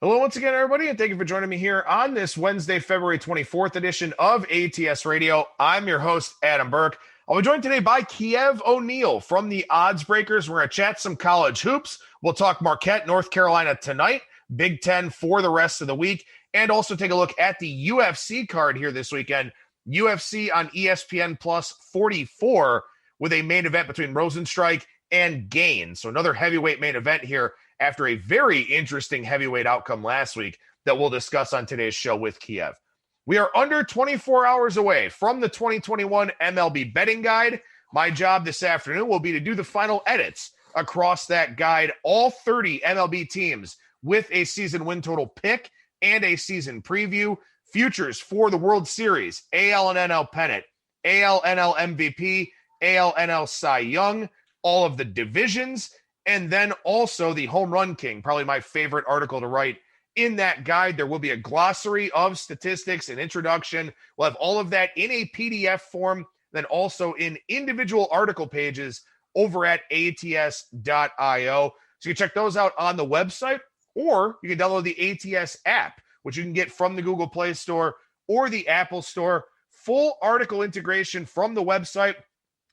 Hello once again, everybody, and thank you for joining me here on this Wednesday, February 24th edition of ATS Radio. I'm your host, Adam Burke. I'll be joined today by Kiev O'Neill from the Odds Breakers. We're going to chat some college hoops. We'll talk Marquette, North Carolina tonight, Big Ten for the rest of the week, and also take a look at the UFC card here this weekend. UFC on ESPN Plus 44 with a main event between Rozenstruik and Gane. So another heavyweight main event here after a very interesting heavyweight outcome last week that we'll discuss on today's show with Kiev. We are under 24 hours away from the 2021 MLB betting guide. My job this afternoon will be to do the final edits across that guide, all 30 MLB teams with a season win total pick and a season preview, futures for the World Series, AL and NL pennant, AL NL MVP, AL NL Cy Young, all of the divisions, and then also the Home Run King, probably my favorite article to write in that guide. There will be a glossary of statistics and introduction. We'll have all of that in a PDF form, then also in individual article pages over at ats.io. So you can check those out on the website, or you can download the ATS app, which you can get from the Google Play Store or the Apple Store. Full article integration from the website.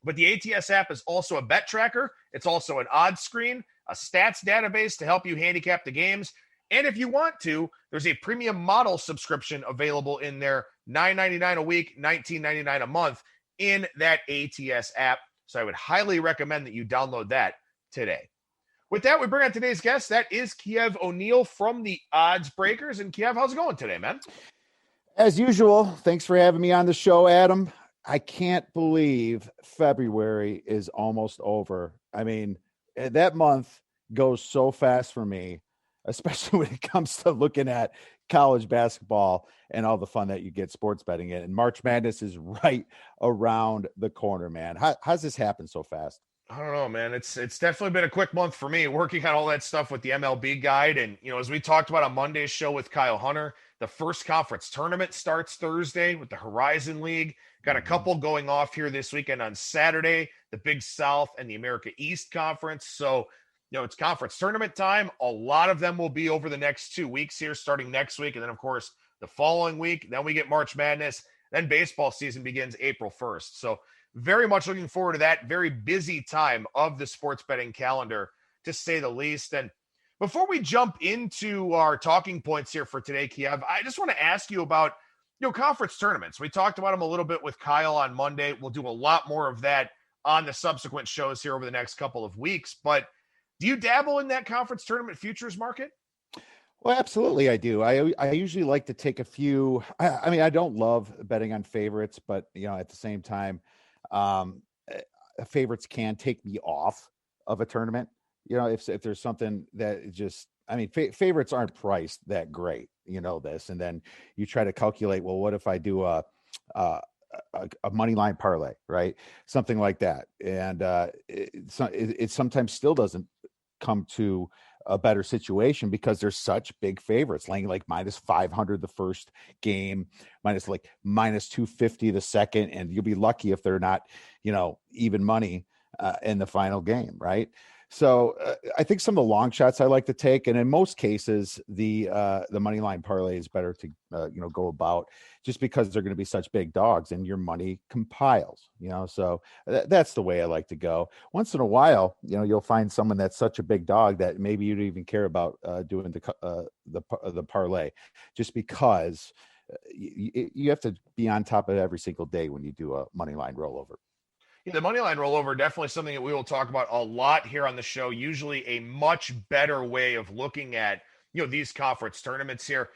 But the ATS app is also a bet tracker. It's also an odds screen, a stats database to help you handicap the games. And if you want to, there's a premium model subscription available in there, $9.99 a week, $19.99 a month in that ATS app. So I would highly recommend that you download that today. With that, we bring on today's guest. That is Kiev O'Neill from the Odds Breakers. And Kiev, how's it going today, man? As usual, thanks for having me on the show, Adam. I can't believe February is almost over. I mean, that month goes so fast for me, especially when it comes to looking at college basketball and all the fun that you get sports betting in. And March Madness is right around the corner, man. How's this happen so fast? I don't know, man. It's definitely been a quick month for me working on all that stuff with the MLB guide. And, as we talked about on Monday's show with Kyle Hunter, the first conference tournament starts Thursday with the Horizon League. Got a couple going off here this weekend on Saturday, the Big South and the America East Conference. So, it's conference tournament time. A lot of them will be over the next 2 weeks here, starting next week. And then, of course, the following week. Then we get March Madness. Then baseball season begins April 1st. So very much looking forward to that very busy time of the sports betting calendar, to say the least. And before we jump into our talking points here for today, Kiev, I just want to ask you about conference tournaments. We talked about them a little bit with Kyle on Monday. We'll do a lot more of that on the subsequent shows here over the next couple of weeks. But do you dabble in that conference tournament futures market? Well, absolutely, I do. I usually like to take a few. I mean, I don't love betting on favorites, but at the same time, favorites can take me off of a tournament. If there's something that just, favorites aren't priced that great. This, and then you try to calculate, well, what if I do a money line parlay, right? Something like that. And it sometimes still doesn't come to a better situation because there's such big favorites, laying like minus 500 the first game, minus 250 the second, and you'll be lucky if they're not, even money in the final game, right? So I think some of the long shots I like to take, and in most cases, the money line parlay is better to go about, just because they're going to be such big dogs, and your money compiles. So that's the way I like to go. Once in a while, you'll find someone that's such a big dog that maybe you don't even care about doing the parlay, just because you have to be on top of it every single day when you do a money line rollover. The money line rollover, definitely something that we will talk about a lot here on the show. Usually a much better way of looking at, these conference tournaments here.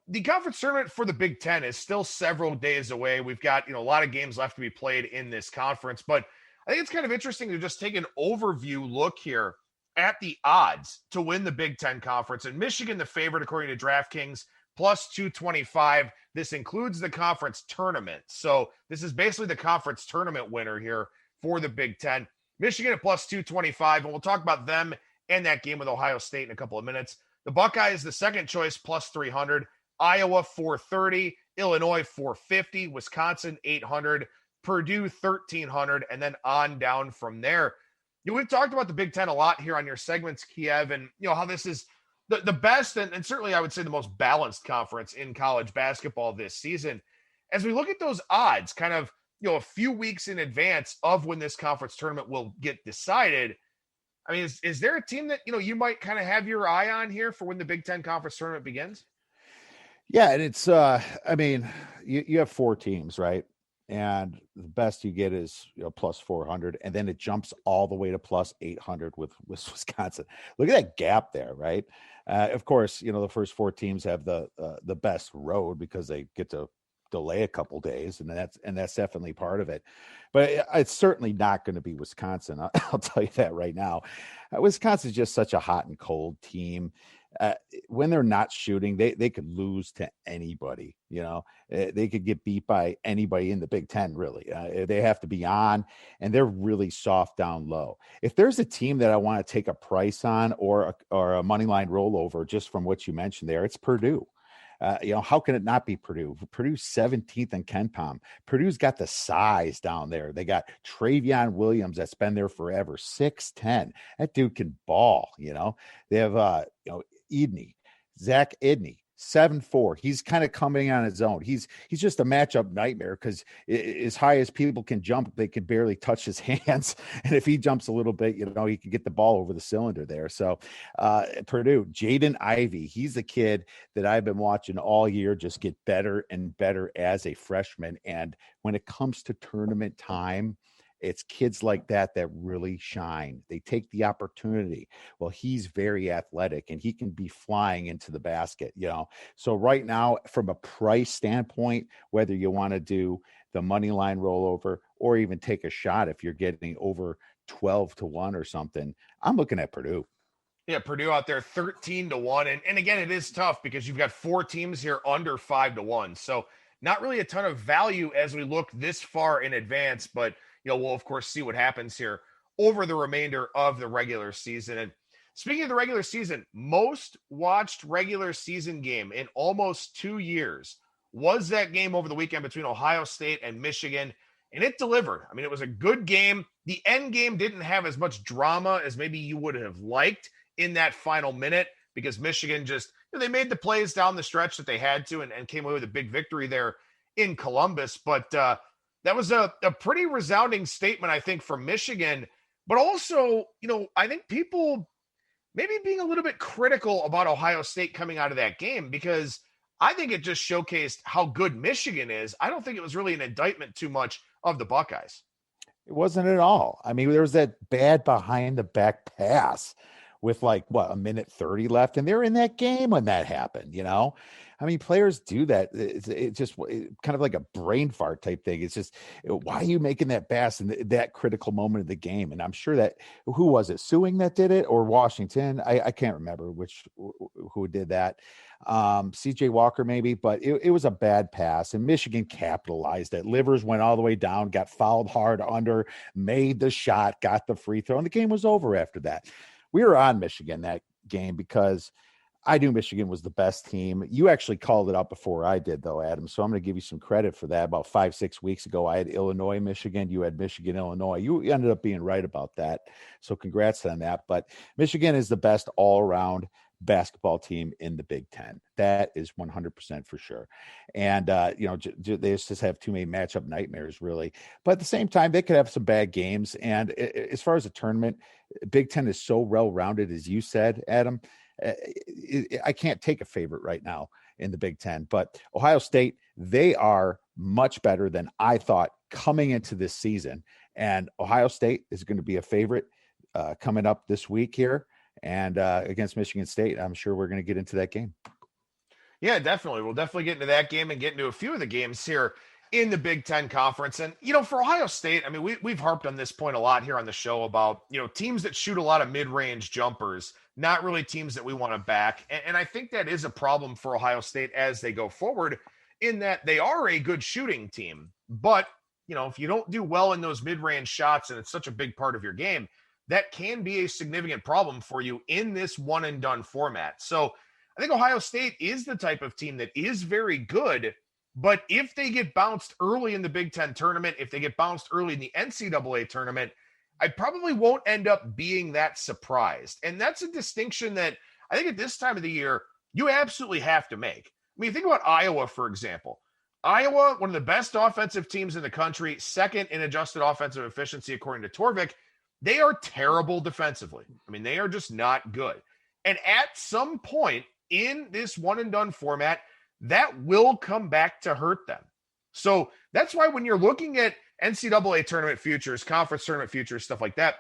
The conference tournament for the Big Ten is still several days away. We've got, a lot of games left to be played in this conference, but I think it's kind of interesting to just take an overview look here at the odds to win the Big Ten conference. And Michigan, the favorite, according to DraftKings, plus 225. This includes the conference tournament. So this is basically the conference tournament winner here for the Big Ten. Michigan at plus 225, and we'll talk about them and that game with Ohio State in a couple of minutes. The Buckeyes, the second choice, plus 300. Iowa, 430. Illinois, 450. Wisconsin, 800. Purdue, 1,300. And then on down from there. We've talked about the Big Ten a lot here on your segments, Kiev, and how this is the best and certainly I would say the most balanced conference in college basketball this season. As we look at those odds, kind of, a few weeks in advance of when this conference tournament will get decided, I mean, is there a team that, you might kind of have your eye on here for when the Big Ten conference tournament begins? Yeah. And it's, I mean, you have 4 teams, right? And the best you get is, plus 400. And then it jumps all the way to plus 800 with Wisconsin. Look at that gap there, right? Of course, the first 4 teams have the best road because they get to delay a couple days, and that's definitely part of it. But it's certainly not going to be Wisconsin. I'll tell you that right now. Wisconsin's just such a hot and cold team. When they're not shooting, they could lose to anybody. They could get beat by anybody in the Big Ten. Really, they have to be on, and they're really soft down low. If there's a team that I want to take a price on or a money line rollover, just from what you mentioned there, it's Purdue. How can it not be Purdue? Purdue's 17th in KenPom. Purdue's got the size down there. They got Travion Williams that's been there forever, 6'10". That dude can ball. They have Zach Edney, 7'4". He's kind of coming on his own. He's just a matchup nightmare because as high as people can jump, they can barely touch his hands. And if he jumps a little bit, he can get the ball over the cylinder there. So Purdue, Jaden Ivey, he's the kid that I've been watching all year just get better and better as a freshman. And when it comes to tournament time, it's kids like that really shine. They take the opportunity. Well, he's very athletic and he can be flying into the basket, So right now, from a price standpoint, whether you want to do the money line rollover or even take a shot if you're getting over 12-1 or something, I'm looking at Purdue. Yeah, Purdue out there 13-1. And again, it is tough because you've got 4 teams here under 5-1. So not really a ton of value as we look this far in advance, but we'll of course see what happens here over the remainder of the regular season. And speaking of the regular season, most watched regular season game in almost 2 years was that game over the weekend between Ohio State and Michigan. And it delivered. I mean, it was a good game. The end game didn't have as much drama as maybe you would have liked in that final minute because Michigan just, they made the plays down the stretch that they had to and came away with a big victory there in Columbus. But that was a pretty resounding statement, I think, from Michigan. But also, I think people maybe being a little bit critical about Ohio State coming out of that game because I think it just showcased how good Michigan is. I don't think it was really an indictment too much of the Buckeyes. It wasn't at all. I mean, there was that bad behind the back pass with a minute 30 left, and they're in that game when that happened, I mean, players do that. It's just kind of like a brain fart type thing. It's just, why are you making that pass in that critical moment of the game? And I'm sure that, who was it, Sewing that did it or Washington? I can't remember who did that. CJ Walker maybe, but it was a bad pass and Michigan capitalized it. Livers went all the way down, got fouled hard under, made the shot, got the free throw, and the game was over after that. We were on Michigan that game because I knew Michigan was the best team. You actually called it out before I did, though, Adam. So I'm going to give you some credit for that. About 5-6 weeks ago, I had Illinois, Michigan. You had Michigan, Illinois. You ended up being right about that. So congrats on that. But Michigan is the best all-around basketball team in the Big Ten. That is 100% for sure. And, they just have too many matchup nightmares, really. But at the same time, they could have some bad games. And as far as the tournament, Big Ten is so well-rounded, as you said, Adam. I can't take a favorite right now in the Big Ten, but Ohio State, they are much better than I thought coming into this season. And Ohio State is going to be a favorite coming up this week here and against Michigan State. I'm sure we're going to get into that game. Yeah, definitely. We'll definitely get into that game and get into a few of the games here in the Big Ten Conference. And, for Ohio State, I mean, we've harped on this point a lot here on the show about, teams that shoot a lot of mid-range jumpers, not really teams that we want to back. And I think that is a problem for Ohio State as they go forward in that they are a good shooting team. But, if you don't do well in those mid-range shots and it's such a big part of your game, that can be a significant problem for you in this one-and-done format. So I think Ohio State is the type of team that is very good. But if they get bounced early in the Big Ten tournament, if they get bounced early in the NCAA tournament, I probably won't end up being that surprised. And that's a distinction that I think at this time of the year, you absolutely have to make. I mean, think about Iowa, for example. Iowa, one of the best offensive teams in the country, second in adjusted offensive efficiency, according to Torvik. They are terrible defensively. I mean, they are just not good. And at some point in this one and done format, that will come back to hurt them. So that's why when you're looking at NCAA tournament futures, conference tournament futures, stuff like that,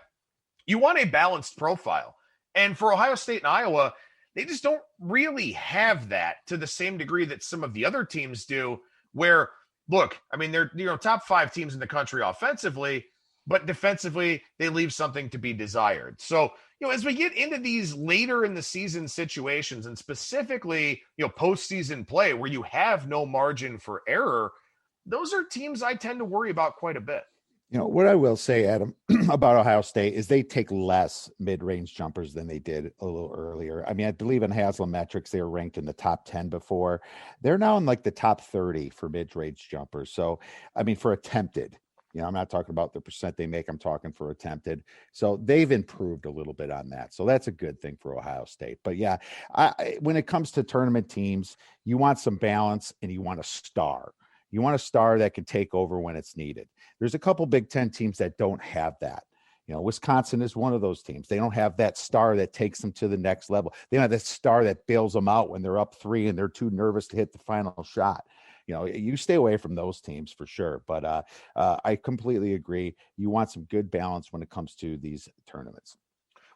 you want a balanced profile. And for Ohio State and Iowa, they just don't really have that to the same degree that some of the other teams do, where, look, I mean, they're, top 5 teams in the country offensively, but defensively, they leave something to be desired. So, as we get into these later in the season situations, and specifically, postseason play where you have no margin for error, those are teams I tend to worry about quite a bit. What I will say, Adam, about Ohio State is they take less mid-range jumpers than they did a little earlier. I mean, I believe in Haslametrics, they were ranked in the top 10 before. They're now in like the top 30 for mid-range jumpers. So, I mean, for attempted, I'm not talking about the percent they make. I'm talking for attempted. So they've improved a little bit on that. So that's a good thing for Ohio State. But yeah, when it comes to tournament teams, you want some balance and you want a star. You want a star that can take over when it's needed. There's a couple Big Ten teams that don't have that. Wisconsin is one of those teams. They don't have that star that takes them to the next level. They don't have that star that bails them out when they're up 3 and they're too nervous to hit the final shot. You stay away from those teams for sure. But I completely agree. You want some good balance when it comes to these tournaments.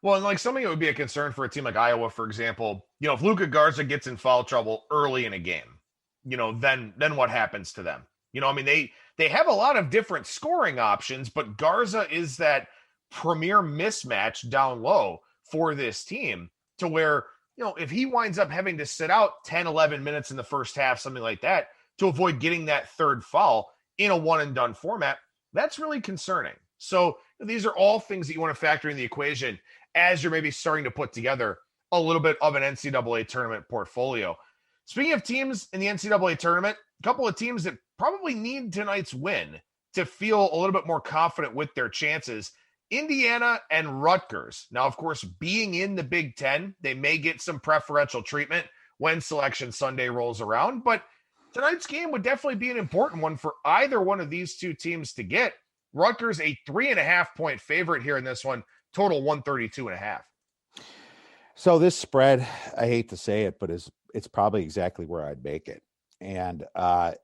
Well, and like something that would be a concern for a team like Iowa, for example, if Luka Garza gets in foul trouble early in a game, then what happens to them? I mean, they have a lot of different scoring options, but Garza is that premier mismatch down low for this team to where, if he winds up having to sit out 10, 11 minutes in the first half, something like that, to avoid getting that third foul in a one and done format, that's really concerning. So these are all things that you want to factor in the equation as you're maybe starting to put together a little bit of an NCAA tournament portfolio. Speaking of teams in the NCAA tournament, a couple of teams that probably need tonight's win to feel a little bit more confident with their chances. Indiana and Rutgers. Now, of course, being in the Big Ten, they may get some preferential treatment when Selection Sunday rolls around, but tonight's game would definitely be an important one for either one of these two teams to get. Rutgers, a 3.5-point favorite here in this one, total 132.5. So this spread, I hate to say it, but it's probably exactly where I'd make it. And I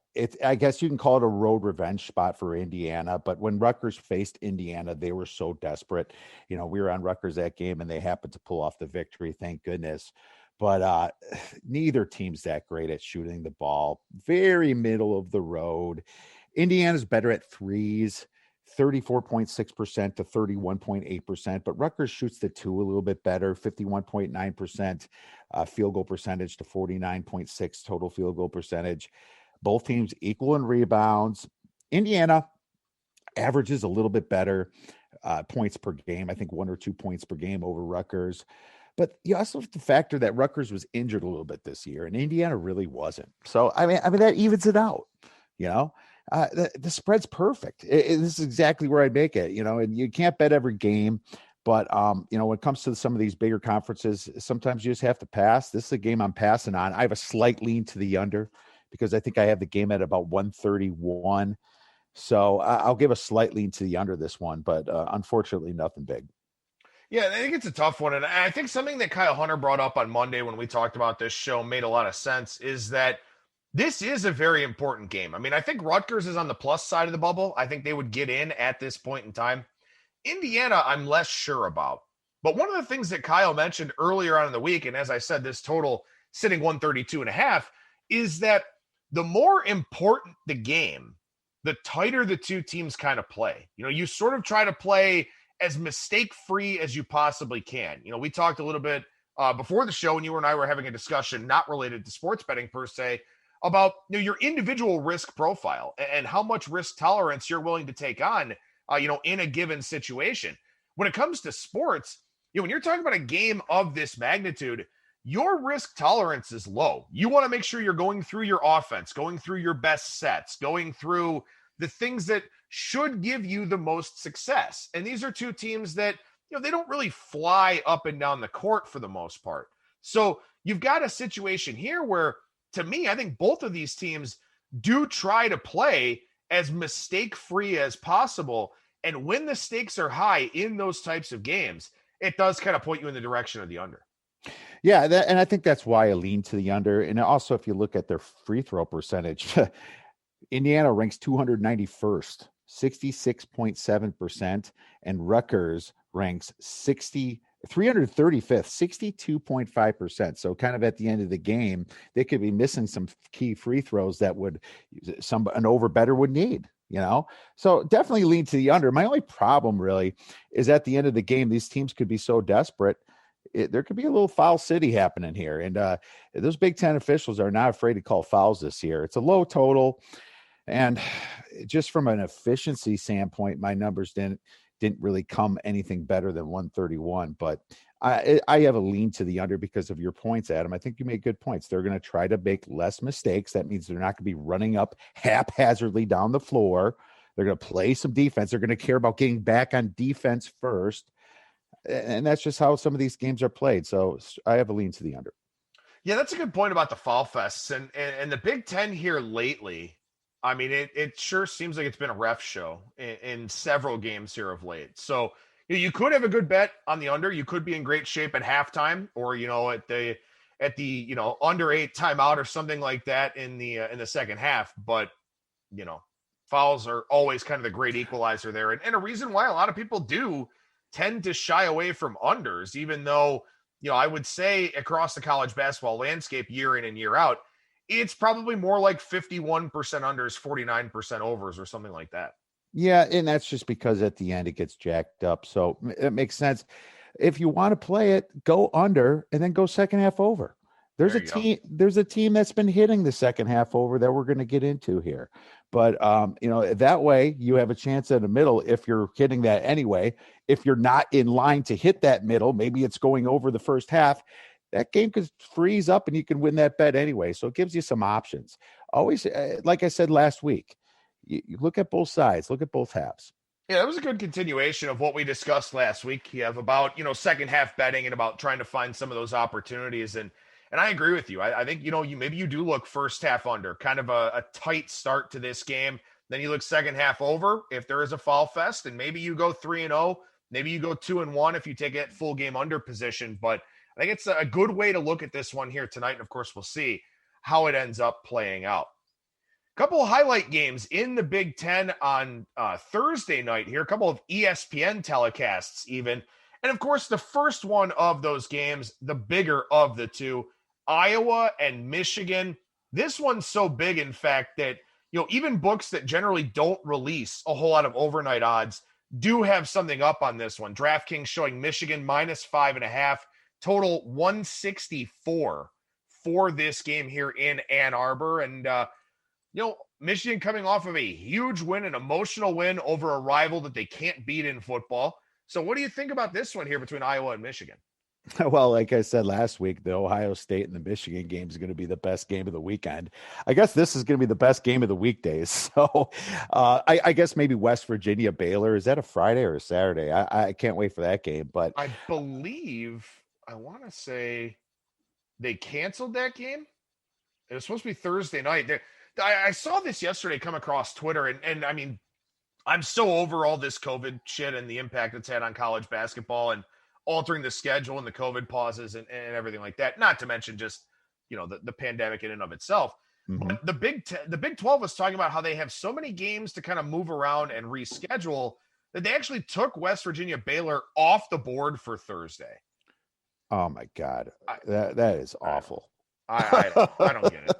guess you can call it a road revenge spot for Indiana. But when Rutgers faced Indiana, they were so desperate. We were on Rutgers that game and they happened to pull off the victory. Thank goodness. But neither team's that great at shooting the ball. Very middle of the road. Indiana's better at threes, 34.6% to 31.8%. But Rutgers shoots the 2 a little bit better, 51.9% field goal percentage to 49.6 total field goal percentage. Both teams equal in rebounds. Indiana averages a little bit better points per game. I think 1 or 2 points per game over Rutgers. But you also have to factor that Rutgers was injured a little bit this year, and Indiana really wasn't. So I mean that evens it out. The spread's perfect. This is exactly where I'd make it. And you can't bet every game, but when it comes to some of these bigger conferences, sometimes you just have to pass. This is a game I'm passing on. I have a slight lean to the under because I think I have the game at about 131. So I'll give a slight lean to the under this one, but unfortunately, nothing big. Yeah, I think it's a tough one. And I think something that Kyle Hunter brought up on Monday when we talked about this show made a lot of sense is that this is a very important game. I mean, I think Rutgers is on the plus side of the bubble. I think they would get in at this point in time. Indiana, I'm less sure about. But one of the things that Kyle mentioned earlier on in the week, and as I said, this total sitting 132.5, is that the more important the game, the tighter the two teams kind of play. You sort of try to play as mistake-free as you possibly can. We talked a little bit before the show, and you and I were having a discussion not related to sports betting per se, about your individual risk profile and how much risk tolerance you're willing to take on, in a given situation. When it comes to sports, when you're talking about a game of this magnitude, your risk tolerance is low. You want to make sure you're going through your offense, going through your best sets, going through the things that should give you the most success. And these are two teams that, they don't really fly up and down the court for the most part. So you've got a situation here where, to me, I think both of these teams do try to play as mistake-free as possible. And when the stakes are high in those types of games, it does kind of point you in the direction of the under. Yeah, and I think that's why I lean to the under. And also, if you look at their free throw percentage, Indiana ranks 291st, 66.7%, and Rutgers ranks 335th, 62.5%. So kind of at the end of the game, they could be missing some key free throws that an over-better would need. So definitely lean to the under. My only problem really is at the end of the game, these teams could be so desperate. There could be a little foul city happening here. And those Big Ten officials are not afraid to call fouls this year. It's a low total. And just from an efficiency standpoint, my numbers didn't really come anything better than 131. But I have a lean to the under because of your points, Adam. I think you made good points. They're going to try to make less mistakes. That means they're not going to be running up haphazardly down the floor. They're going to play some defense. They're going to care about getting back on defense first. And that's just how some of these games are played. So I have a lean to the under. Yeah, that's a good point about the fall fests. And the Big Ten here lately, I mean, it sure seems like it's been a ref show in several games here of late. So you could have a good bet on the under. You could be in great shape at halftime, or at the under 8 timeout or something like that in the second half. But fouls are always kind of the great equalizer there, and a reason why a lot of people do tend to shy away from unders, even though I would say across the college basketball landscape year in and year out, it's probably more like 51% unders, 49% overs, or something like that. Yeah, and that's just because at the end it gets jacked up. So it makes sense. If you want to play it, go under and then go second half over. There's a team that's been hitting the second half over that we're going to get into here. But that way you have a chance in the middle if you're hitting that anyway. If you're not in line to hit that middle, maybe it's going over the first half. That game could freeze up and you can win that bet anyway. So it gives you some options. Always, like I said last week, you look at both sides, look at both halves. Yeah, that was a good continuation of what we discussed last week, Kiev, about, second half betting and about trying to find some of those opportunities. And I agree with you. I think, maybe you do look first half under, kind of a tight start to this game. Then you look second half over if there is a fall fest, and maybe you go 3-0, maybe you go 2-1 if you take it full game under position. But I think it's a good way to look at this one here tonight. And of course, we'll see how it ends up playing out. A couple of highlight games in the Big Ten on Thursday night here, a couple of ESPN telecasts even. And of course, the first one of those games, the bigger of the two, Iowa and Michigan. This one's so big, in fact, that even books that generally don't release a whole lot of overnight odds do have something up on this one. DraftKings showing Michigan -5.5, total 164 for this game here in Ann Arbor. And Michigan coming off of a huge win, an emotional win over a rival that they can't beat in football. So what do you think about this one here between Iowa and Michigan? Well, like I said last week, the Ohio State and the Michigan game is going to be the best game of the weekend. I guess this is going to be the best game of the weekdays. So I guess maybe West Virginia Baylor. Is that a Friday or a Saturday? I can't wait for that game. But I believe, I want to say they canceled that game. It was supposed to be Thursday night. I saw this yesterday come across Twitter, and I mean, I'm so over all this COVID shit and the impact it's had on college basketball and altering the schedule and the COVID pauses and everything like that. Not to mention just, the pandemic in and of itself. Mm-hmm. But the Big 12 was talking about how they have so many games to kind of move around and reschedule that they actually took West Virginia Baylor off the board for Thursday. Oh my God. That is awful. I don't get it.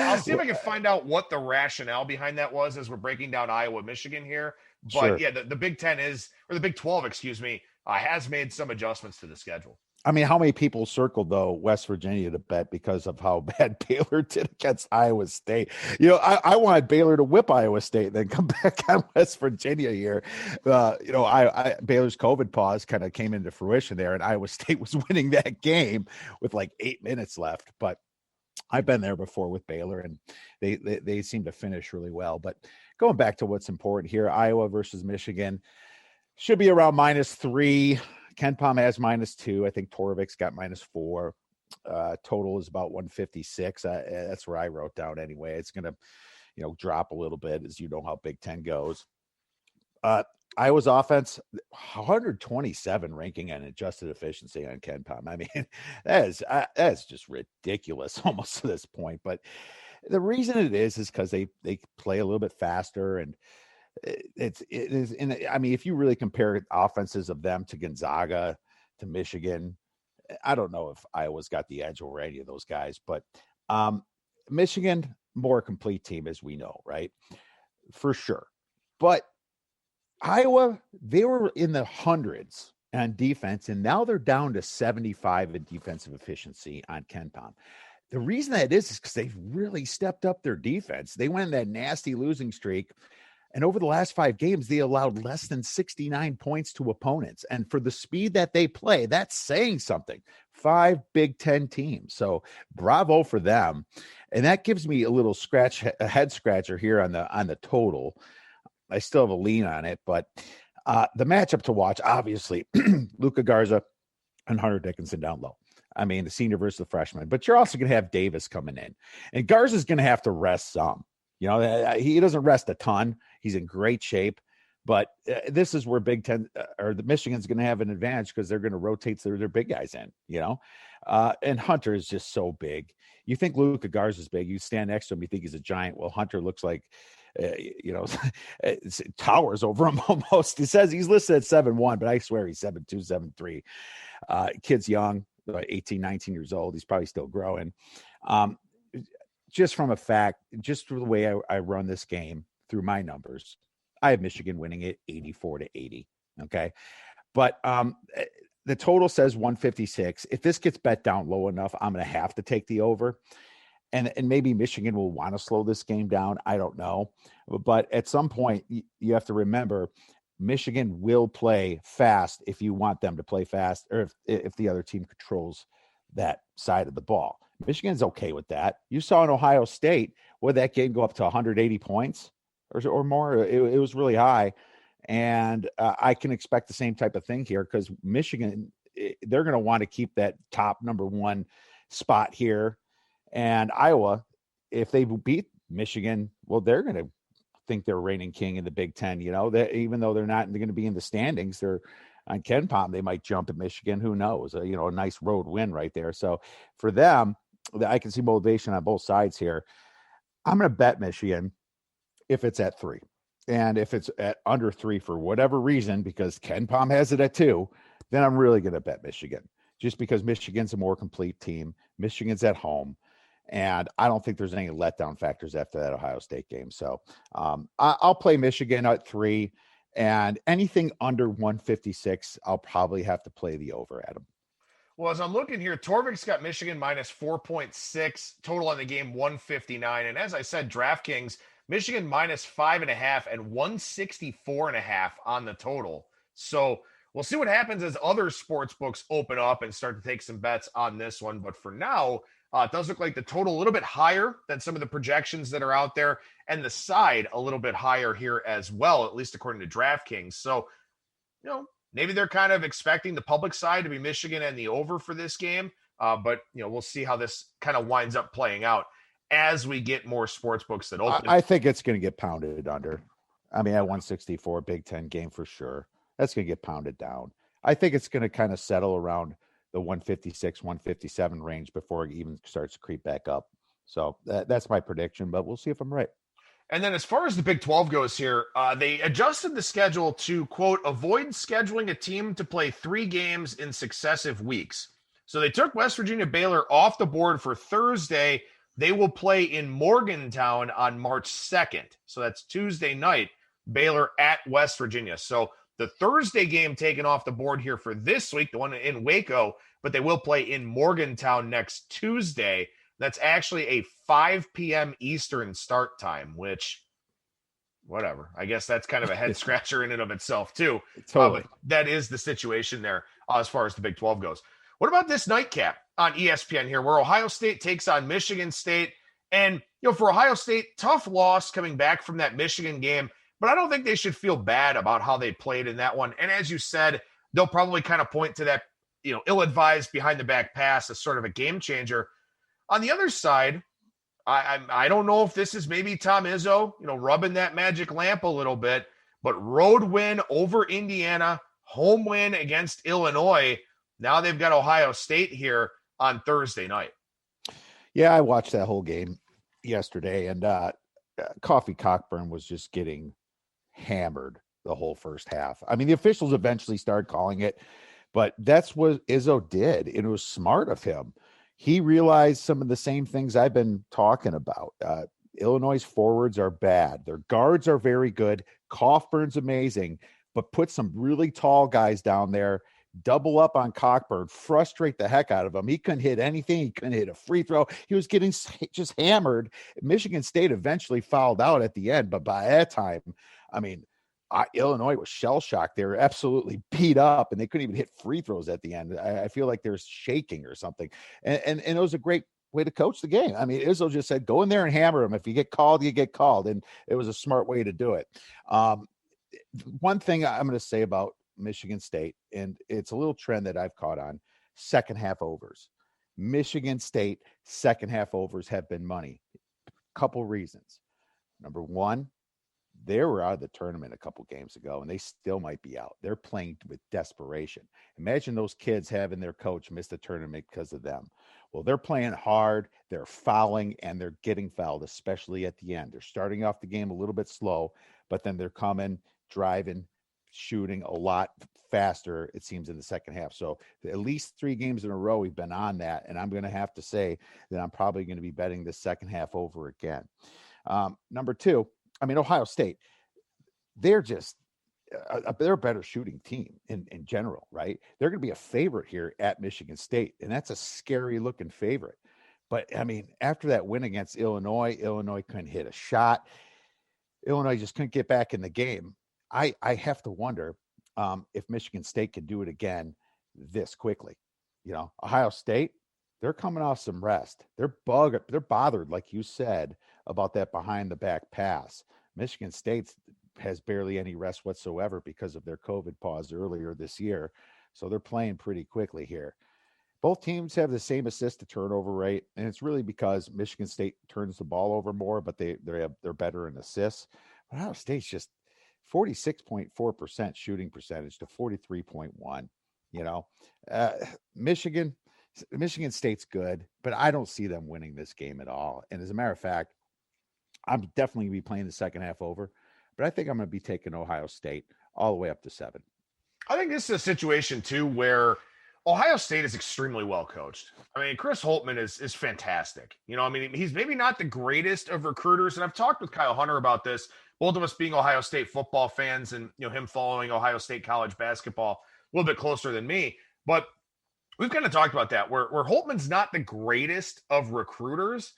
I'll see if I can find out what the rationale behind that was as we're breaking down Iowa, Michigan here. But sure. Yeah, the Big 10 the Big 12, has made some adjustments to the schedule. I mean, how many people circled, though, West Virginia to bet because of how bad Baylor did against Iowa State? I wanted Baylor to whip Iowa State and then come back on West Virginia here. Baylor's COVID pause kind of came into fruition there, and Iowa State was winning that game with like 8 minutes left. But I've been there before with Baylor, and they seem to finish really well. But going back to what's important here, Iowa versus Michigan should be around -3. KenPom has -2. I think Torvik's got -4. Total is about 156. That's where I wrote down anyway. It's going to, drop a little bit, as you know how Big Ten goes. Iowa's offense, 127 ranking and adjusted efficiency on KenPom. I mean, that is just ridiculous almost to this point. But the reason it is because they play a little bit faster, and it is. And I mean, if you really compare offenses of them to Gonzaga, to Michigan, I don't know if Iowa's got the edge over any of those guys, but Michigan, more complete team, as we know, right? For sure. But Iowa, they were in the hundreds on defense, and now they're down to 75 in defensive efficiency on KenPom. The reason that is because they've really stepped up their defense. They went in that nasty losing streak, and over the last 5 games, they allowed less than 69 points to opponents. And for the speed that they play, that's saying something. 5 Big Ten teams. So bravo for them. And that gives me a little a head scratcher here on the total. I still have a lean on it, but the matchup to watch, obviously, Luka Garza and Hunter Dickinson down low. I mean, the senior versus the freshman. But you're also going to have Davis coming in. And Garza's going to have to rest some. He doesn't rest a ton. He's in great shape, but this is where Big Ten or the Michigan's going to have an advantage because they're going to rotate their big guys in, and Hunter is just so big. You think Luka Garza is big. You stand next to him, you think he's a giant. Well, Hunter looks like, towers over him almost. He says he's listed at 7'1", but I swear he's 7'2", 7'3". Kid's young, 18, 19 years old. He's probably still growing. Just from the way I run this game through my numbers, I have Michigan winning it 84-80. Okay. But the total says 156. If this gets bet down low enough, I'm going to have to take the over. And maybe Michigan will want to slow this game down. I don't know. But at some point, you have to remember Michigan will play fast if you want them to play fast, or if the other team controls that side of the ball. Michigan's okay with that. You saw in Ohio State, would that game go up to 180 points or more? It was really high. And I can expect the same type of thing here because Michigan, they're going to want to keep that top number 1 spot here. And Iowa, if they beat Michigan, well, they're going to think they're reigning king in the Big Ten. Even though they're not going to be in the standings, they're on KenPom. They might jump at Michigan. Who knows? A nice road win right there. So for them, I can see motivation on both sides here. I'm going to bet Michigan if it's at 3. And if it's at under 3 for whatever reason, because KenPom has it at 2, then I'm really going to bet Michigan just because Michigan's a more complete team. Michigan's at home. And I don't think there's any letdown factors after that Ohio State game. So I'll play Michigan at 3, and anything under 156, I'll probably have to play the over, Adam. Well, as I'm looking here, Torvik's got Michigan minus 4.6, total on the game 159. And as I said, DraftKings, Michigan minus 5.5 and 164.5 on the total. So we'll see what happens as other sports books open up and start to take some bets on this one. But for now, it does look like the total a little bit higher than some of the projections that are out there, and the side a little bit higher here as well, at least according to DraftKings. So, maybe they're kind of expecting the public side to be Michigan and the over for this game. But, we'll see how this kind of winds up playing out as we get more sports books that open. I think it's going to get pounded under. I mean, at 164, Big Ten game for sure. That's going to get pounded down. I think it's going to kind of settle around the 156, 157 range before it even starts to creep back up. So that's my prediction, but we'll see if I'm right. And then as far as the Big 12 goes here, they adjusted the schedule to, quote, avoid scheduling a team to play 3 games in successive weeks. So they took West Virginia Baylor off the board for Thursday. They will play in Morgantown on March 2nd. So that's Tuesday night, Baylor at West Virginia. So the Thursday game taken off the board here for this week, the one in Waco, but they will play in Morgantown next Tuesday. That's actually a 5 p.m. Eastern start time, which, whatever. I guess that's kind of a head scratcher in and of itself, too. Totally. But that is the situation there as far as the Big 12 goes. What about this nightcap on ESPN here, where Ohio State takes on Michigan State? And, for Ohio State, tough loss coming back from that Michigan game. But I don't think they should feel bad about how they played in that one. And as you said, they'll probably kind of point to that, ill-advised behind the back pass as sort of a game changer. On the other side, I don't know if this is maybe Tom Izzo, rubbing that magic lamp a little bit, but road win over Indiana, home win against Illinois. Now they've got Ohio State here on Thursday night. Yeah, I watched that whole game yesterday, and Coffee Cockburn was just getting hammered the whole first half. I mean, the officials eventually started calling it, but that's what Izzo did. It was smart of him. He realized some of the same things I've been talking about. Illinois' forwards are bad. Their guards are very good. Cockburn's amazing, but put some really tall guys down there, double up on Cockburn, frustrate the heck out of him. He couldn't hit anything. He couldn't hit a free throw. He was getting just hammered. Michigan State eventually fouled out at the end, but by that time, I mean, Illinois was shell-shocked. They were absolutely beat up, and they couldn't even hit free throws at the end. I feel like they're shaking or something. And it was a great way to coach the game. I mean, Izzo just said, go in there and hammer them. If you get called, you get called. And it was a smart way to do it. One thing I'm going to say about Michigan State, and it's a little trend that I've caught on, second half overs. Michigan State second half overs have been money. Couple reasons. Number one, they were out of the tournament a couple games ago, and they still might be out. They're playing with desperation. Imagine those kids having their coach miss the tournament because of them. Well, they're playing hard, they're fouling, and they're getting fouled, especially at the end. They're starting off the game a little bit slow, but then they're coming, driving, shooting a lot faster, it seems, in the second half. So at least 3 games in a row, we've been on that, and I'm going to have to say that I'm probably going to be betting the second half over again. Number 2, I mean, Ohio State, they're just they're a better shooting team in general, right? They're going to be a favorite here at Michigan State, and that's a scary looking favorite. But I mean, after that win against Illinois couldn't hit a shot. Illinois just couldn't get back in the game. I have to wonder if Michigan State can do it again this quickly. Ohio State, they're coming off some rest. They're bothered, like you said, about that behind the back pass. Michigan State has barely any rest whatsoever because of their COVID pause earlier this year. So they're playing pretty quickly here. Both teams have the same assist to turnover rate, and it's really because Michigan State turns the ball over more, but they're better in assists. But Ohio State's just 46.4% shooting percentage to 43.1. Michigan State's good, but I don't see them winning this game at all. And as a matter of fact, I'm definitely going to be playing the second half over, but I think I'm going to be taking Ohio State all the way up to 7. I think this is a situation, too, where Ohio State is extremely well coached. I mean, Chris Holtmann is fantastic. He's maybe not the greatest of recruiters, and I've talked with Kyle Hunter about this, both of us being Ohio State football fans and, him following Ohio State college basketball a little bit closer than me. But we've kind of talked about that, where Holtmann's not the greatest of recruiters,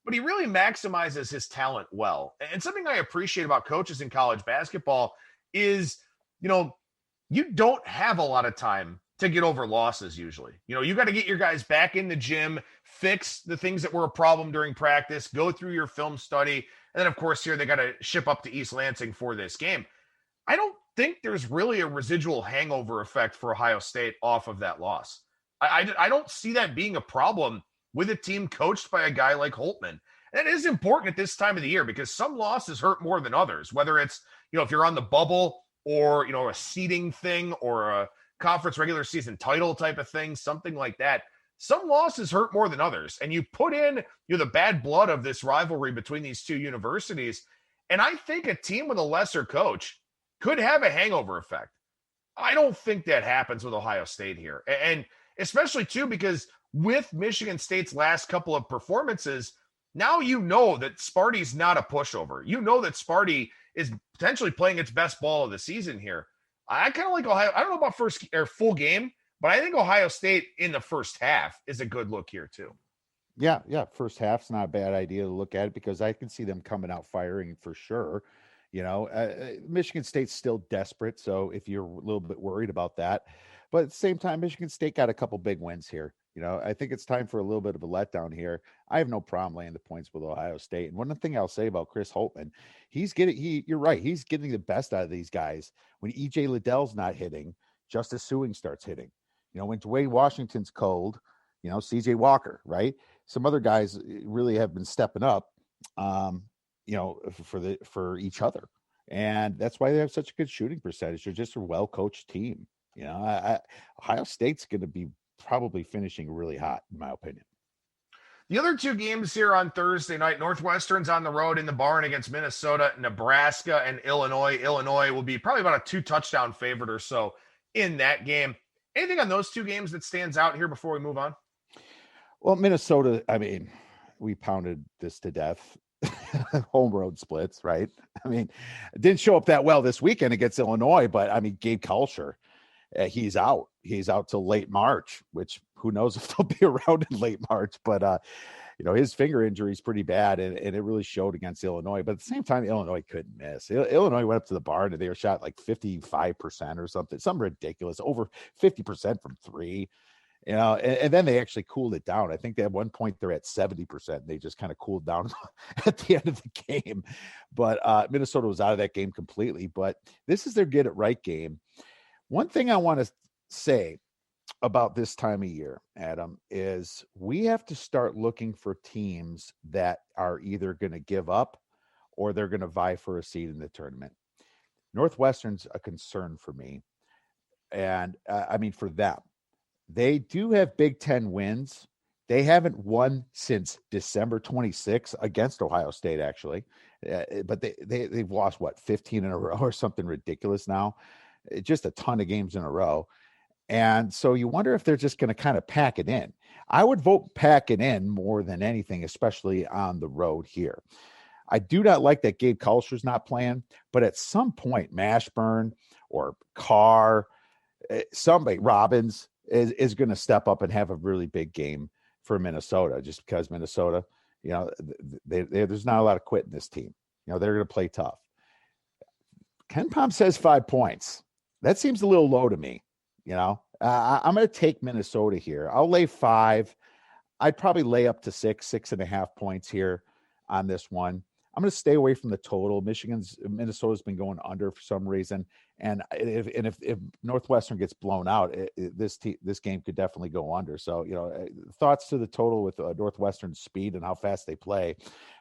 but he really maximizes his talent well. And something I appreciate about coaches in college basketball is, you don't have a lot of time to get over losses usually. You got to get your guys back in the gym, fix the things that were a problem during practice, go through your film study. And then, of course, here they got to ship up to East Lansing for this game. I don't think there's really a residual hangover effect for Ohio State off of that loss. I don't see that being a problem with a team coached by a guy like Holtmann. And it is important at this time of the year because some losses hurt more than others, whether it's, if you're on the bubble or, a seeding thing or a conference regular season title type of thing, something like that. Some losses hurt more than others. And you put in the bad blood of this rivalry between these two universities. And I think a team with a lesser coach could have a hangover effect. I don't think that happens with Ohio State here. And especially, too, because with Michigan State's last couple of performances, now that Sparty's not a pushover. That Sparty is potentially playing its best ball of the season here. I kind of like Ohio. I don't know about first or full game, but I think Ohio State in the first half is a good look here, too. Yeah. First half's not a bad idea to look at it because I can see them coming out firing for sure. Michigan State's still desperate. So if you're a little bit worried about that, but at the same time, Michigan State got a couple big wins here. I think it's time for a little bit of a letdown here. I have no problem laying the points with Ohio State. And one thing I'll say about Chris Holtmann, you're right. He's getting the best out of these guys. When EJ Liddell's not hitting, Justice Suing starts hitting. When Dwayne Washington's cold, CJ Walker, right? Some other guys really have been stepping up, for each other. And that's why they have such a good shooting percentage. They're just a well-coached team. Ohio State's going to be probably finishing really hot, in my opinion. The other two games here on Thursday night, Northwestern's on the road in the barn against Minnesota, Nebraska, and Illinois. Illinois will be probably about a 2-touchdown favorite or so in that game. Anything on those two games that stands out here before we move on? Well, Minnesota, we pounded this to death. Home road splits, right? It didn't show up that well this weekend against Illinois, but Gabe Kalsher, he's out. He's out till late March, which who knows if they'll be around in late March. But, his finger injury is pretty bad, and it really showed against Illinois. But at the same time, Illinois couldn't miss. Illinois went up to the barn, and they were shot like 55% or something ridiculous, over 50% from three. And then they actually cooled it down. I think at one point they're at 70%. And they just kind of cooled down at the end of the game. But Minnesota was out of that game completely. But this is their get it right game. One thing I want to say about this time of year, Adam, is we have to start looking for teams that are either going to give up or they're going to vie for a seat in the tournament. Northwestern's a concern for me. And for them. They do have Big Ten wins. They haven't won since December 26th against Ohio State, actually. But they've lost, 15 in a row or something ridiculous now. Just a ton of games in a row. And so you wonder if they're just going to kind of pack it in. I would vote pack it in more than anything, especially on the road here. I do not like that Gabe Kalsher's not playing, but at some point, Mashburn or Carr, somebody, Robbins, is going to step up and have a really big game for Minnesota, just because Minnesota, there's not a lot of quit in this team. They're going to play tough. Ken Pom says 5 points. That seems a little low to me. I'm going to take Minnesota here. I'll lay 5. I'd probably lay up to 6.5 points here on this one. I'm going to stay away from the total. Minnesota's been going under for some reason. And if Northwestern gets blown out, this game could definitely go under. So, thoughts to the total with Northwestern's speed and how fast they play.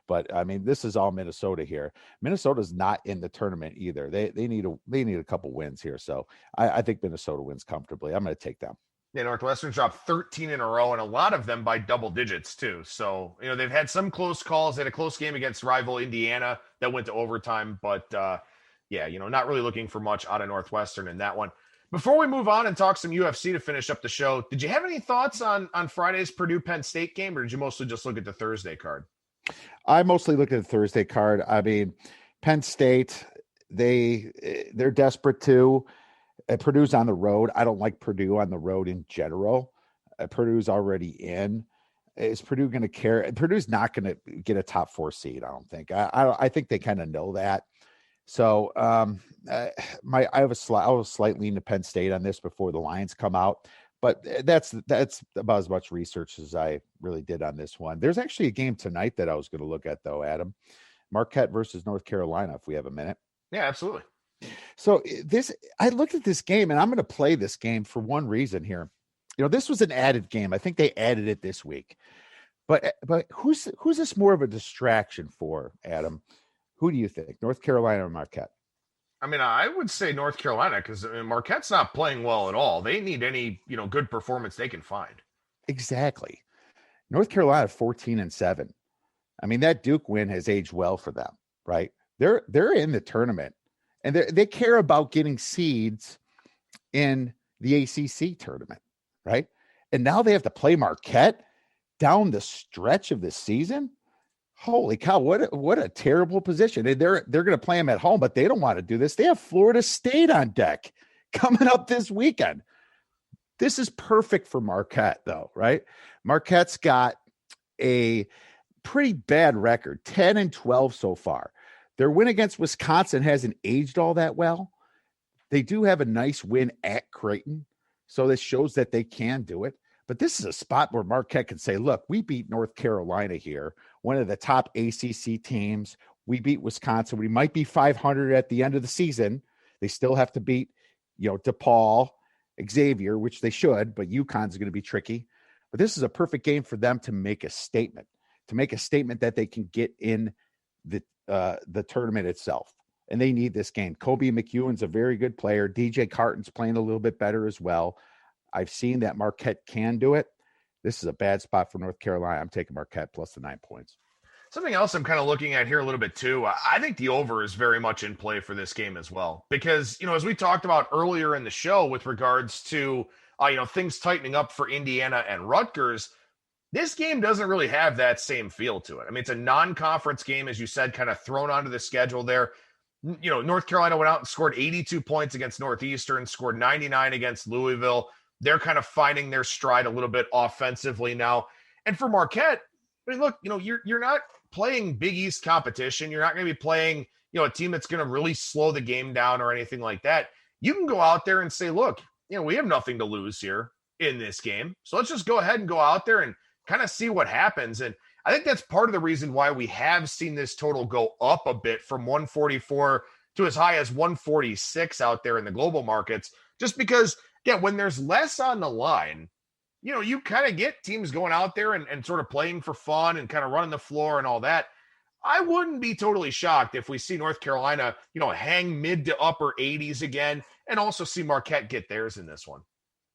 But this is all Minnesota here. Minnesota's not in the tournament either. They need a couple wins here. So I think Minnesota wins comfortably. I'm going to take them. Yeah, Northwestern dropped 13 in a row, and a lot of them by double digits, too. So, they've had some close calls. They had a close game against rival Indiana that went to overtime. But, not really looking for much out of Northwestern in that one. Before we move on and talk some UFC to finish up the show, did you have any thoughts on Friday's Purdue-Penn State game, or did you mostly just look at the Thursday card? I mostly looked at the Thursday card. Penn State, they're desperate too. Purdue's on the road. I don't like Purdue on the road in general. Purdue's already in. Is Purdue going to care? Purdue's not going to get a top 4 seed, I don't think. I think they kind of know that. So I was slight lean to Penn State on this before the lines come out. But that's about as much research as I really did on this one. There's actually a game tonight that I was going to look at, though, Adam. Marquette versus North Carolina, if we have a minute. Yeah, absolutely. So I looked at this game, and I'm going to play this game for one reason here. This was an added game. I think they added it this week. But who's this more of a distraction for, Adam? Who do you think, North Carolina or Marquette? I would say North Carolina because Marquette's not playing well at all. They need any, good performance they can find. Exactly. North Carolina 14-7. That Duke win has aged well for them, right? They're in the tournament, and they care about getting seeds in the ACC tournament, right? And now they have to play Marquette down the stretch of the season. Holy cow, what a terrible position. And they're going to play them at home, but they don't want to do this. They have Florida State on deck coming up this weekend. This is perfect for Marquette, though, right? Marquette's got a pretty bad record, 10-12 so far. Their win against Wisconsin hasn't aged all that well. They do have a nice win at Creighton, so this shows that they can do it. But this is a spot where Marquette can say, look, we beat North Carolina here, one of the top ACC teams. We beat Wisconsin. We might be 500 at the end of the season. They still have to beat, DePaul Xavier, which they should, but UConn's going to be tricky. But this is a perfect game for them to make a statement, that they can get in the tournament itself. And they need this game. Kobe McEwen's a very good player. DJ Carton's playing a little bit better as well. I've seen that Marquette can do it. This is a bad spot for North Carolina. I'm taking Marquette plus the 9 points. Something else I'm kind of looking at here a little bit too. I think the over is very much in play for this game as well, because, as we talked about earlier in the show with regards to, things tightening up for Indiana and Rutgers, this game doesn't really have that same feel to it. I mean, it's a non-conference game, as you said, kind of thrown onto the schedule there. North Carolina went out and scored 82 points against Northeastern, scored 99 against Louisville. They're kind of finding their stride a little bit offensively now. And for Marquette, I mean, look, you're not playing Big East competition. You're not going to be playing, a team that's going to really slow the game down or anything like that. You can go out there and say, look, we have nothing to lose here in this game. So let's just go ahead and go out there and kind of see what happens. And I think that's part of the reason why we have seen this total go up a bit from 144 to as high as 146 out there in the global markets, just because, again, when there's less on the line, you kind of get teams going out there and sort of playing for fun and kind of running the floor and all that. I wouldn't be totally shocked if we see North Carolina, hang mid to upper 80s again, and also see Marquette get theirs in this one.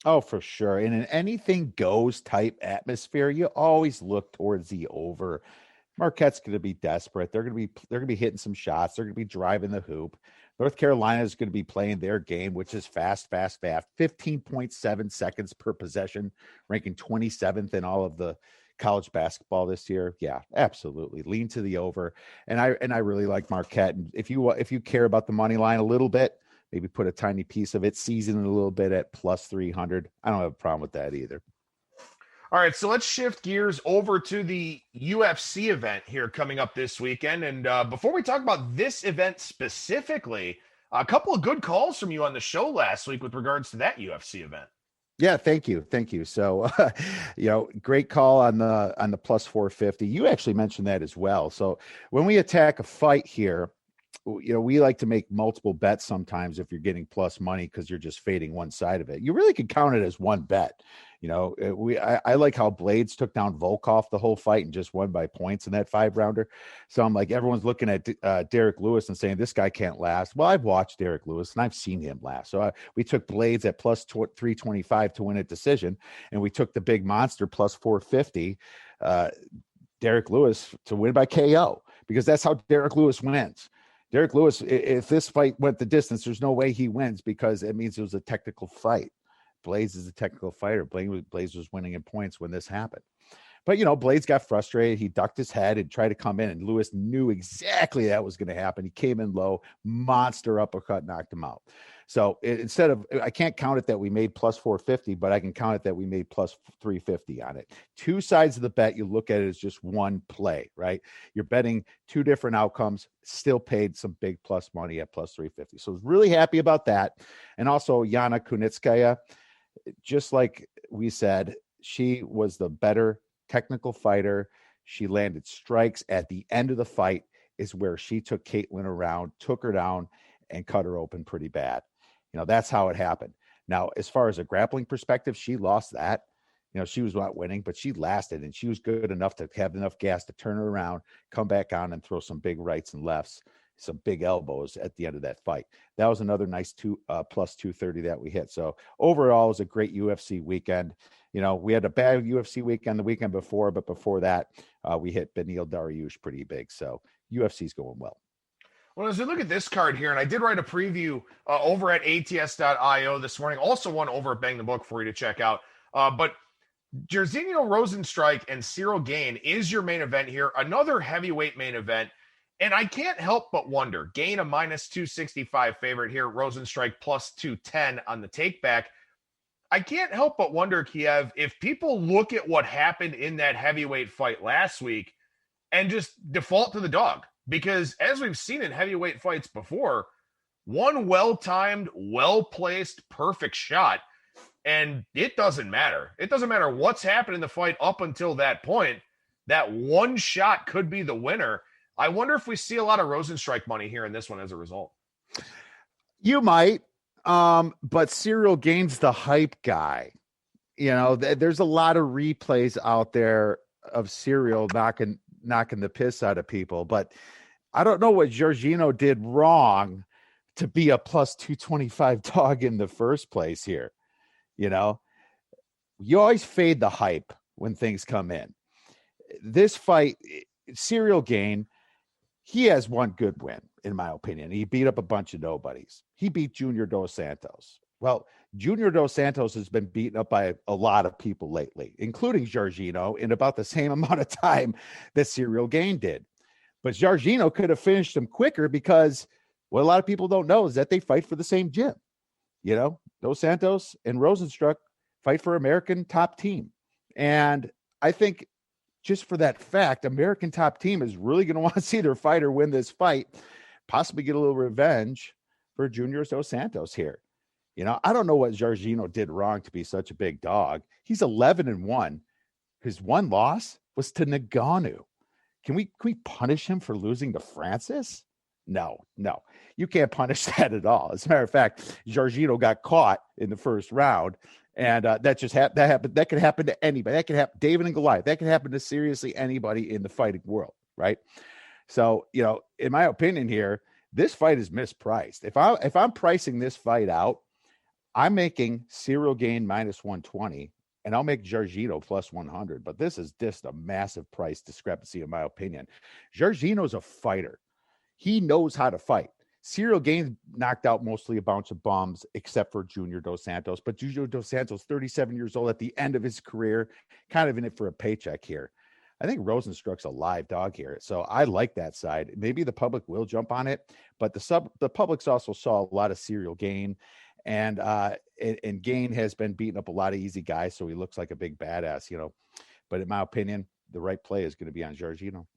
Oh, for sure. In an anything goes type atmosphere, you always look towards the over. Marquette's going to be desperate. They're going to be hitting some shots. They're going to be driving the hoop. North Carolina is going to be playing their game, which is fast. 15.7 seconds per possession, ranking 27th in all of the college basketball this year. Yeah, absolutely. Lean to the over. And I really like Marquette. And if you care about the money line a little bit, maybe put a tiny piece of it, season it a little bit at plus 300. I don't have a problem with that either. All right, so let's shift gears over to the UFC event here coming up this weekend. And before we talk about this event specifically, a couple of good calls from you on the show last week with regards to that UFC event. Yeah, thank you. So, great call on the plus 450. You actually mentioned that as well. So when we attack a fight here, we like to make multiple bets sometimes if you're getting plus money because you're just fading one side of it. You really could count it as one bet. I like how Blades took down Volkov the whole fight and just won by points in that 5-rounder. So I'm like, everyone's looking at Derek Lewis and saying this guy can't last. Well, I've watched Derek Lewis and I've seen him last. So we took Blades at plus 325 to win a decision, and we took the big monster plus 450, Derek Lewis to win by KO, because that's how Derek Lewis wins. Derek Lewis, if this fight went the distance, there's no way he wins because it means it was a technical fight. Blades is a technical fighter. Blades was winning in points when this happened. But, Blades got frustrated. He ducked his head and tried to come in, and Lewis knew exactly that was going to happen. He came in low, monster uppercut, knocked him out. So I can't count it that we made plus 450, but I can count it that we made plus 350 on it. Two sides of the bet, you look at it as just one play, right? You're betting two different outcomes, still paid some big plus money at plus 350. So I was really happy about that. And also Yana Kunitskaya, just like we said, she was the better technical fighter. She landed strikes at the end of the fight is where she took Caitlin around, took her down, and cut her open pretty bad. That's how it happened. Now, as far as a grappling perspective, she lost that. She was not winning, but she lasted, and she was good enough to have enough gas to turn her around, come back on, and throw some big rights and lefts, some big elbows at the end of that fight. That was another nice plus 230 that we hit. So overall, it was a great UFC weekend. We had a bad UFC weekend the weekend before, but before that, we hit Beneil Dariush pretty big. So UFC's going well. Well, as we look at this card here, and I did write a preview over at ats.io this morning, also one over at Bang the Book for you to check out. But Jairzinho Rozenstruik and Ciryl Gane is your main event here, another heavyweight main event. And I can't help but wonder, Gane a minus 265 favorite here, Rozenstruik plus 210 on the takeback. I can't help but wonder, Kiev, if people look at what happened in that heavyweight fight last week and just default to the dog. Because as we've seen in heavyweight fights before, one well-timed, well-placed, perfect shot, and it doesn't matter. It doesn't matter what's happened in the fight up until that point. That one shot could be the winner. I wonder if we see a lot of Rozenstruik money here in this one as a result. You might. But Ciryl Gane's the hype guy. There's a lot of replays out there of Ciryl knocking the piss out of people, but I don't know what Jairzinho did wrong to be a plus 225 dog in the first place here. You always fade the hype when things come in. This fight, Ciryl Gane, he has one good win, in my opinion. He beat up a bunch of nobodies. He beat Junior Dos Santos. Well, Junior Dos Santos has been beaten up by a lot of people lately, including Jairzinho, in about the same amount of time that Ciryl Gane did. But Jairzinho could have finished him quicker because what a lot of people don't know is that they fight for the same gym. Dos Santos and Rozenstruik fight for American Top Team. And I think just for that fact, American Top Team is really going to want to see their fighter win this fight, possibly get a little revenge for Junior Dos Santos here. I don't know what Jairzinho did wrong to be such a big dog. He's 11-1. His one loss was to Ngannou. Can we punish him for losing to Francis? No, you can't punish that at all. As a matter of fact, Jairzinho got caught in the first round, and that happened. That could happen to anybody. That could happen David and Goliath. That could happen to seriously anybody in the fighting world, right? So, in my opinion here, this fight is mispriced. If I'm pricing this fight out, I'm making Ciryl Gane minus 120, and I'll make Jairzinho plus 100. But this is just a massive price discrepancy, in my opinion. Jairzinho's a fighter. He knows how to fight. Ciryl Gane knocked out mostly a bunch of bums, except for Junior Dos Santos. But Junior Dos Santos, 37 years old at the end of his career, kind of in it for a paycheck here. I think Rozenstruik's a live dog here. So I like that side. Maybe the public will jump on it, but the public's also saw a lot of Ciryl Gane. And Gane has been beating up a lot of easy guys, so he looks like a big badass, But in my opinion, the right play is going to be on Jairzinho.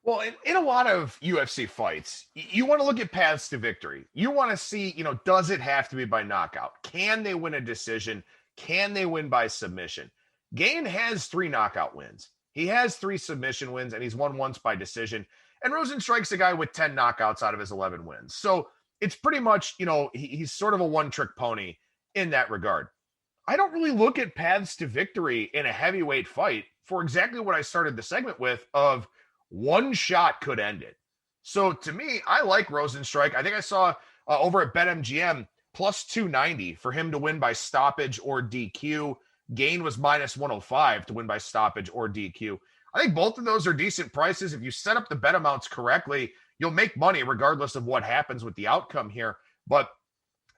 Well, in a lot of UFC fights, you want to look at paths to victory. You want to see, does it have to be by knockout? Can they win a decision? Can they win by submission? Gane has 3 knockout wins. He has 3 submission wins, and he's won once by decision. And Rozenstruik's a guy with 10 knockouts out of his 11 wins. So it's pretty much, he's sort of a one-trick pony in that regard. I don't really look at paths to victory in a heavyweight fight for exactly what I started the segment with of one shot could end it. So to me, I like Rozenstruik. I think I saw over at BetMGM plus 290 for him to win by stoppage or DQ. Gane was minus 105 to win by stoppage or DQ. I think both of those are decent prices. If you set up the bet amounts correctly, you'll make money regardless of what happens with the outcome here. But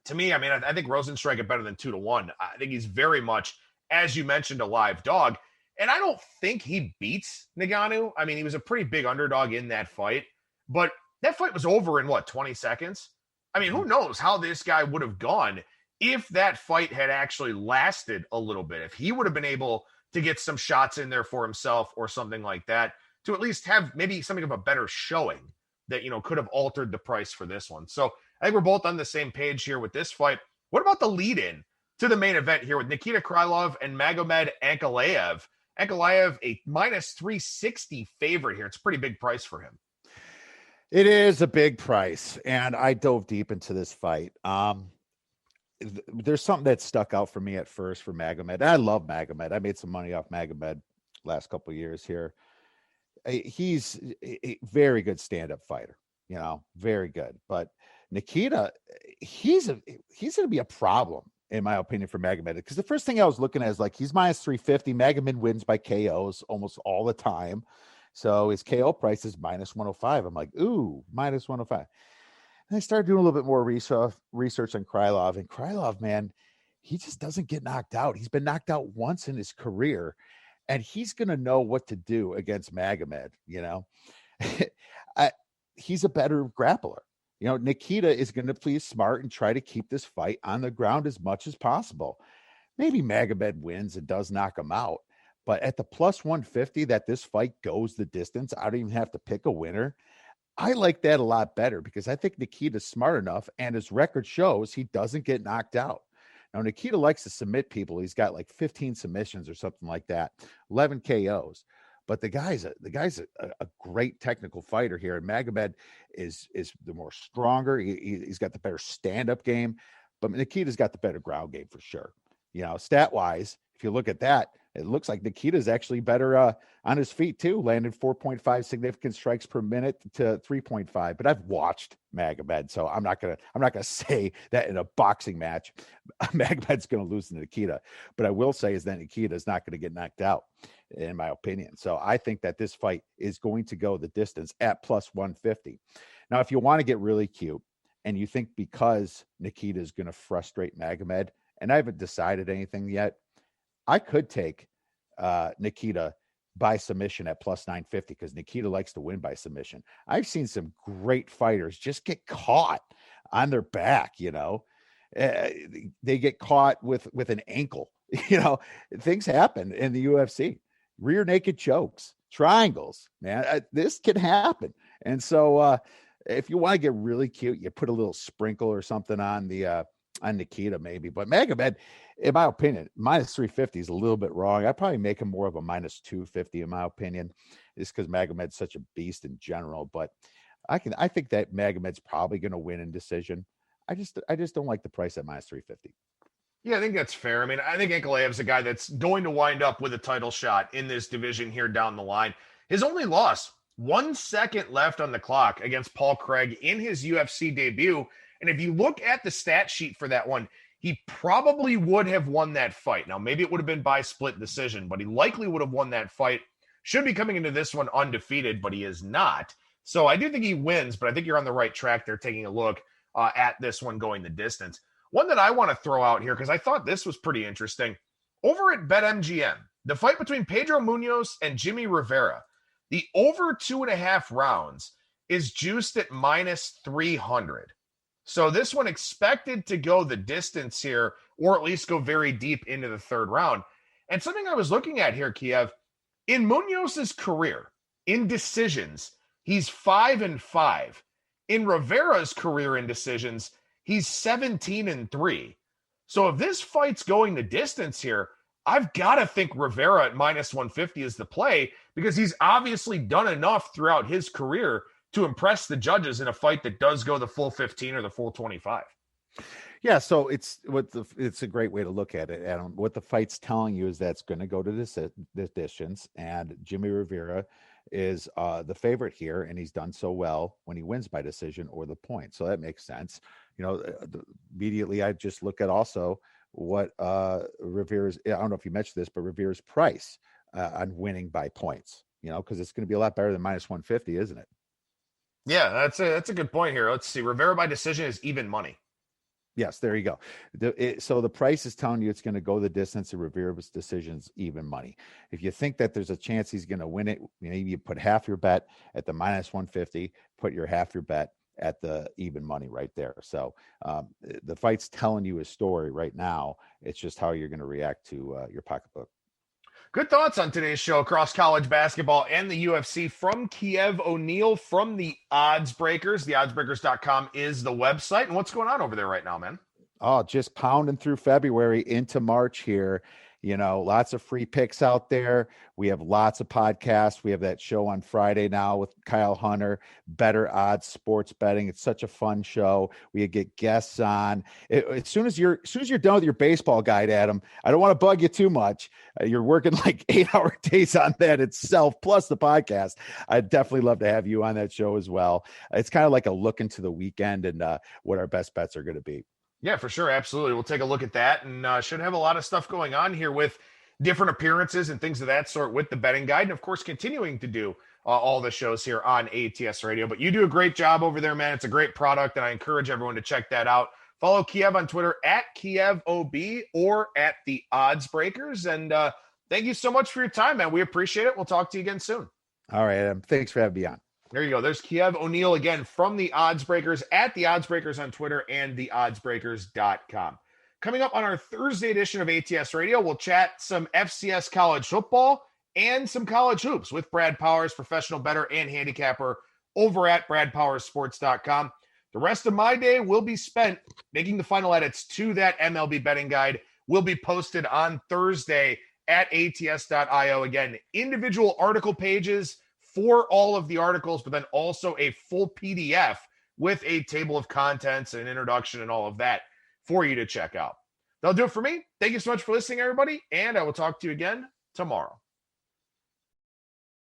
to me, I think Rozenstruik is better than 2-1. I think he's very much, as you mentioned, a live dog. And I don't think he beats Ngannou. He was a pretty big underdog in that fight. But that fight was over in, 20 seconds? Who knows how this guy would have gone if that fight had actually lasted a little bit. If he would have been able to get some shots in there for himself or something like that, to at least have maybe something of a better showing that, could have altered the price for this one. So I think we're both on the same page here with this fight. What about the lead-in to the main event here with Nikita Krylov and Magomed Ankalaev? Ankalaev, a minus 360 favorite here. It's a pretty big price for him. It is a big price, and I dove deep into this fight. There's something that stuck out for me at first for Magomed. I love Magomed. I made some money off Magomed last couple of years here. He's a very good stand-up fighter, very good. But Nikita, he's going to be a problem, in my opinion, for Magomed. Because the first thing I was looking at is he's minus 350. Magomed wins by KOs almost all the time. So his KO price is minus 105. I'm like, ooh, minus 105. And I started doing a little bit more research on Krylov. And Krylov, man, he just doesn't get knocked out. He's been knocked out once in his career. And he's going to know what to do against Magomed, he's a better grappler. Nikita is going to play smart and try to keep this fight on the ground as much as possible. Maybe Magomed wins and does knock him out. But at the plus 150 that this fight goes the distance, I don't even have to pick a winner. I like that a lot better because I think Nikita's smart enough and his record shows he doesn't get knocked out. Now, Nikita likes to submit people. He's got 15 submissions or something like that, 11 KOs. But the guy's a great technical fighter here. And Magomed is the more stronger. He's got the better stand-up game. but Nikita's got the better ground game for sure. Stat wise, if you look at that, it looks like Nikita's actually better on his feet too. Landed 4.5 significant strikes per minute to 3.5. But I've watched Magomed, so I'm not gonna say that in a boxing match Magomed's gonna lose to Nikita. But I will say is that Nikita is not going to get knocked out, in my opinion. So I think that this fight is going to go the distance at plus 150. Now, if you want to get really cute and you think because Nikita is going to frustrate Magomed, and I haven't decided anything yet, I could take Nikita by submission at plus 950 because Nikita likes to win by submission. I've seen some great fighters just get caught on their back, they get caught with an ankle, things happen in the UFC, rear naked chokes, triangles, man, this can happen. And so if you want to get really cute, you put a little sprinkle or something on Nikita maybe, but Magomed, in my opinion, minus 350 is a little bit wrong. I'd probably make him more of a minus 250 in my opinion, just because Magomed's such a beast in general. But I think that Magomed's probably going to win in decision. I just don't like the price at minus 350. Yeah, I think that's fair. I mean, I think Ankalaev's a guy that's going to wind up with a title shot in this division here down the line. His only loss, 1 second left on the clock against Paul Craig in his UFC debut. And if you look at the stat sheet for that one, he probably would have won that fight. Now, maybe it would have been by split decision, but he likely would have won that fight. Should be coming into this one undefeated, but he is not. So I do think he wins, but I think you're on the right track there taking a look at this one going the distance. One that I want to throw out here, because I thought this was pretty interesting. Over at BetMGM, the fight between Pedro Munhoz and Jimmie Rivera, the over 2.5 rounds is juiced at minus 300. So this one expected to go the distance here, or at least go very deep into the third round. And something I was looking at here, Kiev, in Munhoz's career, in decisions, he's 5-5. In Rivera's career in decisions, he's 17-3. So if this fight's going the distance here, I've got to think Rivera at minus 150 is the play, because he's obviously done enough throughout his career to impress the judges in a fight that does go the full 15 or the full 25. Yeah, so it's a great way to look at it, Adam. What the fight's telling you is that it's going to go to this distance, and Jimmie Rivera is the favorite here, and he's done so well when he wins by decision or the point. So that makes sense. Immediately I just look at also what Rivera's, I don't know if you mentioned this, but Rivera's price on winning by points, because it's going to be a lot better than minus 150, isn't it? Yeah, that's a good point here. Let's see. Rivera by decision is even money. Yes, there you go. So the price is telling you it's going to go the distance, and Rivera's decision's even money. If you think that there's a chance he's going to win it, maybe you put half your bet at the minus 150, put half your bet at the even money right there. So the fight's telling you a story right now. It's just how you're going to react to your pocketbook. Good thoughts on today's show across college basketball and the UFC from Kiev O'Neill from the Odds Breakers. TheOddsBreakers.com is the website. And what's going on over there right now, man? Oh, just pounding through February into March here. Lots of free picks out there. We have lots of podcasts. We have that show on Friday now with Kyle Hunter, Better Odds Sports Betting. It's such a fun show. We get guests on. As soon as you're done with your baseball guide, Adam, I don't want to bug you too much. You're working like 8-hour days on that itself, plus the podcast. I'd definitely love to have you on that show as well. It's kind of like a look into the weekend and what our best bets are going to be. Yeah, for sure. Absolutely. We'll take a look at that, and should have a lot of stuff going on here with different appearances and things of that sort with the betting guide. And of course, continuing to do all the shows here on ATS Radio, but you do a great job over there, man. It's a great product, and I encourage everyone to check that out. Follow Kiev on Twitter at KievOB or at the Odds Breakers. And thank you so much for your time, man. We appreciate it. We'll talk to you again soon. All right, Adam. Thanks for having me on. There you go. There's Kiev O'Neill again from the Odds Breakers at the Odds Breakers on Twitter and theoddsbreakers.com. Coming up on our Thursday edition of ATS Radio, we'll chat some FCS college football and some college hoops with Brad Powers, professional bettor and handicapper over at bradpowersports.com. The rest of my day will be spent making the final edits to that MLB betting guide. Will be posted on Thursday at ats.io. Again, individual article pages for all of the articles, but then also a full PDF with a table of contents and an introduction and all of that for you to check out. That'll do it for me. Thank you so much for listening, everybody, and I will talk to you again tomorrow.